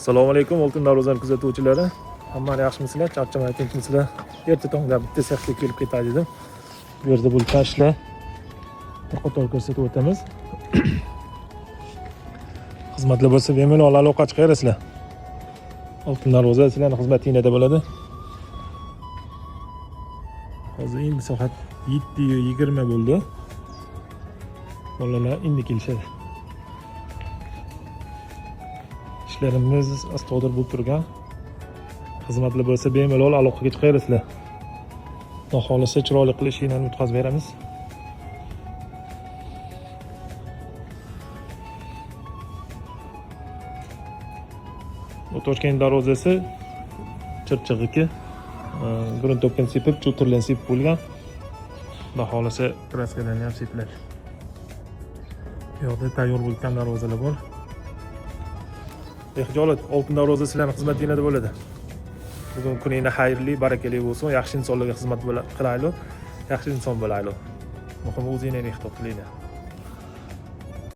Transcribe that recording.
Assalomu alaykum oltin darvozani kuzatuvchilari. Hammani yaxshimisizlar? Charchamay tinchmisizlar? Erta tongda bitta sexga kelib ketadi dedim. Bu yerda bo'lgan ishlar bir qator ko'rsatib o'tamiz. Xizmatlar bo'lsa bemalol aloqa chiqarasizlar. Oltin darvoza sizlarning xizmatingizda bo'ladi. Hozir endi soat 7:20 bo'ldi. Bolalar endi kelishadi. İşlerimiz astoqdir bo'lib turgan. Xizmatlar bo'lsa bemalol aloqaga chiqaverasizlar. Xudo xolisa chiroyli qilib ishinglarni o'tkazib beramiz. Bu Toshkent darvozasi chirchig'iki. Burun to'pini sepib, cho'tirlarni sepib bo'lgan. Xudo xolisa kraskalarni ham sepiladi. Bu yoqda tayyor bo'lgan darvozalar bor. Ehtiyolat oltin darvoza sizlarning xizmatingizda bo'ladi. Bugun kuningiz xayrli, barakali bo'lsin. Yaxshi insonlarga xizmat qilaylik, yaxshi inson bo'laylik. Muhimi o'zingizga ehtiyot qiling.